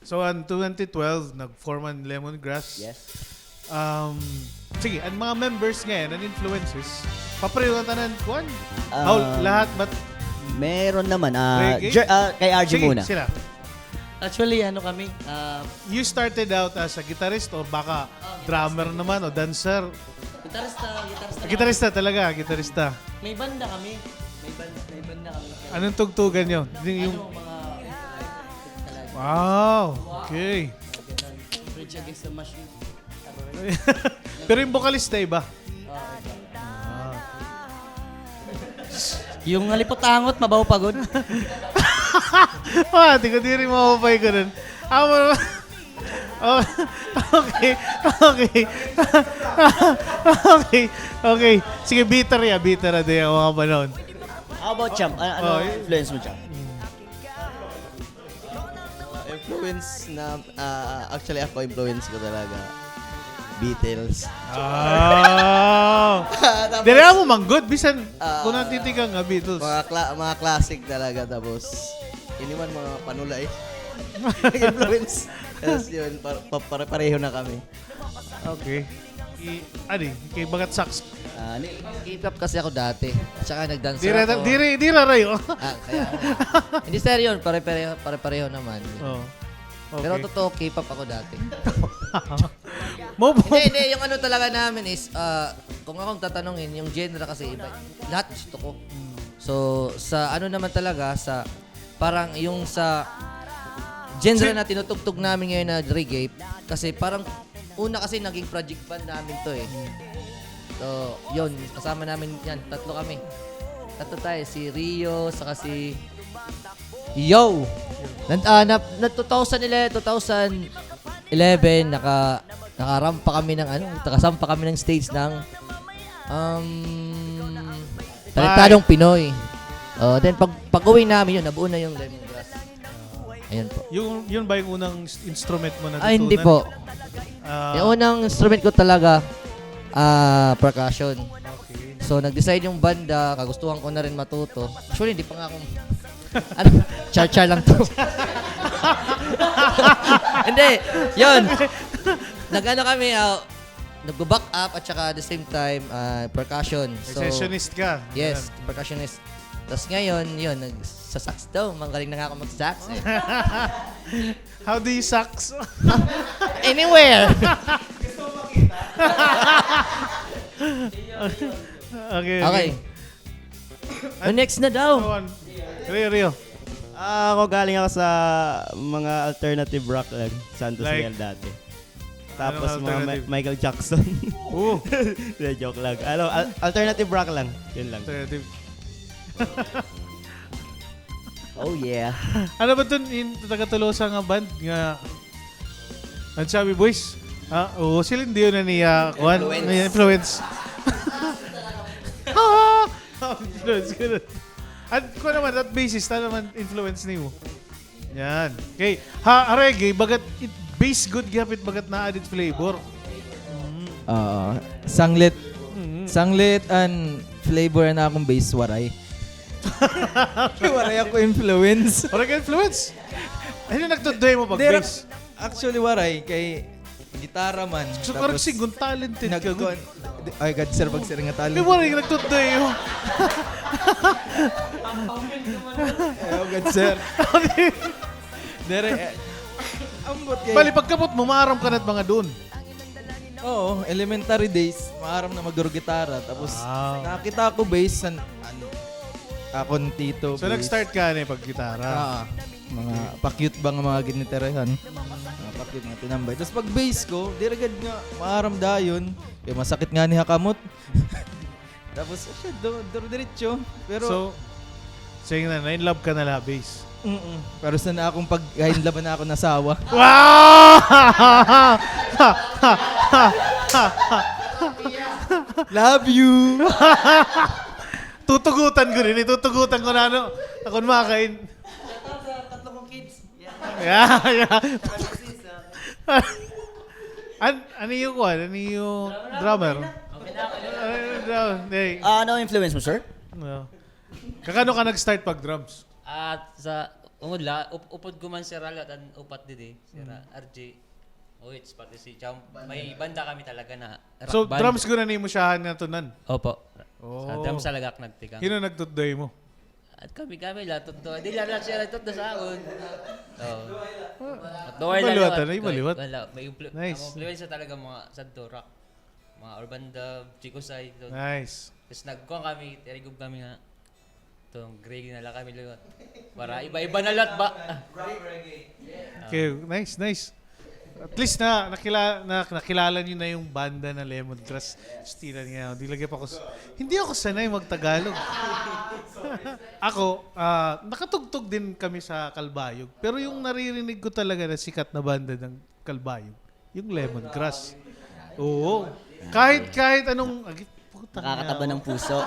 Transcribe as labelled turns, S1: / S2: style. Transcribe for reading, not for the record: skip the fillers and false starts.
S1: So, on 2012, nag-form ang Lemongrass.
S2: Yes.
S1: Sige, ang mga members ngayon, ang influences, papareho ang tanan kuan. Lahat ba't
S2: Meron naman.
S1: reggae?
S2: Kay RG
S1: Sige,
S2: muna.
S1: sila.
S3: Actually, ano kami,
S1: You started out as a guitarist o baka drummer naman o dancer?
S3: gitarista
S1: Gitarista. Gitarista.
S3: May banda kami. May banda kami.
S1: Anong tugtugan nyo? Yung...
S3: Mga
S1: Wow! Okay.
S3: Bridge Against the Machine.
S1: Pero yung vocalista iba?
S3: Yung lipot-angot, mabaw pagod.
S1: Di ko di rin mapapay ko nun. Okay. Okay. Sige, bitter na din ang mga panahon.
S2: How about Champ? Ano influence mo, Champ?
S4: Influence na, actually ako influence ko talaga. Beatles.
S1: Tapos, Dire mo manggod, bisan kung natitigang nga Beatles.
S4: Mga classic talaga. Tapos, iniwan mga panulay. Influence. Tapos yun, pare-pareho na kami.
S1: Okay. Kay Bagat Sax.
S4: K-pop kasi ako dati. Tsaka nag-dance ako.
S1: Di rayo.
S4: Kaya, hindi seryo yun, pare-pareho naman.
S1: Oh. Okay.
S4: Pero totoo, K-pop ako dati. Hindi, yung ano talaga namin is, kung akong tatanungin, yung genre kasi iba, lahat gusto ko. So, sa ano naman talaga, sa, parang yung sa genre na tinutugtog namin ngayon na reggae, kasi parang, una kasi naging project band namin to eh. So, yun, kasama namin yan, tatlo kami. Tatlo tayo, si Rio, saka si Yo! Na 2011, nakarampa kami ng nakasampa kami ng stage ng Talentadong Pinoy. Then pag-uwi namin yun, nabuo na yung Lemongrass. Ayan po.
S1: Yun ba yung unang instrument mo na natutunan?
S4: Ay, hindi po. Yung unang instrument ko talaga, percussion.
S1: Okay.
S4: So, nag-decide yung banda, kagustuhan ko na rin matuto. Actually, hindi pa nga akong... char-char lang to. Hindi, yun. Nag-ano kami, nag-back up at saka at the same time, percussion. So,
S1: Sessionist ka?
S4: yes, percussionist. Tapos ngayon, yun, sa-sax daw. Magaling na nga ako mag-sax eh.
S1: How do you sax?
S4: Anywhere! Okay. Next na daw.
S1: Rio.
S5: Ako galing ako sa mga alternative rock lang. Santos
S1: Like?
S5: Real dati. Tapos
S1: Anong
S5: mga
S1: alternative?
S5: Michael Jackson.
S1: Oo.
S5: Joke lang. Alternative rock lang. Yun lang.
S1: Alternative.
S2: Oh, yeah.
S1: Ano ba dun yung taga-Tolosa nga band? Nga, ang sabi, boys? Sila hindi yun na niya, influence. Influence, ganun. At ko naman, at basis, na naman influence niyo. Yan. Okay. Reggae, bagat, bass good gapit, bagat na added flavor.
S6: Sanglit. Sanglit and flavor na akong bass waray. Waray ako influence.
S1: Reggae influence? Ano nagtudoy mo pag bass?
S6: Actually waray kay gitara man.
S1: So, karagsing, kung talented ka.
S6: Ay, God, sir, pag sir nga
S1: Di
S6: talent.
S1: mo rin nagtudoy mo.
S6: Oh, God, sir. Dere, ambot kay...
S1: Bali, pagkapot mo, maaram ka na't mga dun.
S6: Oo, elementary days, maaram na mag-gitara. Tapos,
S1: Wow.
S6: nakita ko bass, akong tito.
S1: So,
S6: bass.
S1: nag-start ka na yung paggitara.
S6: Mga pa-cute ba nga mga ginitarahan? Mga pa-cute nga tinambay. Tapos pag bass ko, diragad nga, maaram dayon. Kaya masakit nga ni Hakamot. Tapos, siya, diretso. Pero,
S1: So, saying na, in-love ka na la, bass.
S6: pero sana akong pag-laban na ako nasawa.
S1: Wow!
S6: Love you!
S1: Tutugutan ko rin. Tutugutan ko na ano. Ako makain.
S3: Tatlo kong kids.
S1: Yeah. Ano yung kuhan? Ano yung drummer?
S2: Ano influence mo, sir?
S1: Kakano ka nag-start pag drums?
S3: At sa
S7: Ungod upod ko man si Ralat at upat din sira RJ. It's pati si Champ. May banda kami talaga na rock
S1: So,
S7: band.
S1: drums ko na ni mo siya na tunan.
S7: Opo.
S1: Oh.
S7: Sa drums talaga nagtikang.
S1: Hino nagtutdoy mo?
S7: At kami lahat to. Di lang siya lahat sa aon. Oh.
S1: Ibaliwatan na, ibaliwat.
S7: Wala, may
S1: Nice.
S7: influence talaga mga sadto rock. Mga urban dub, Chico Side.
S1: Nice.
S7: Tapos nagkuhan kami, tirigog kami nga. Itong Greg na lang kami liwat. Para iba-iba na lahat ba?
S1: Okay, nice. At least nakilala niyo na yung banda na Lemongrass. Stilan nga. Hindi ako sanay mag-Tagalog. Ako, nakatugtog din kami sa Kalbayog. Pero yung naririnig ko talaga na sikat na banda ng Kalbayog, yung Lemongrass. Oo. Kahit anong... Putang
S2: Nakakataba
S1: ina,
S2: ng puso.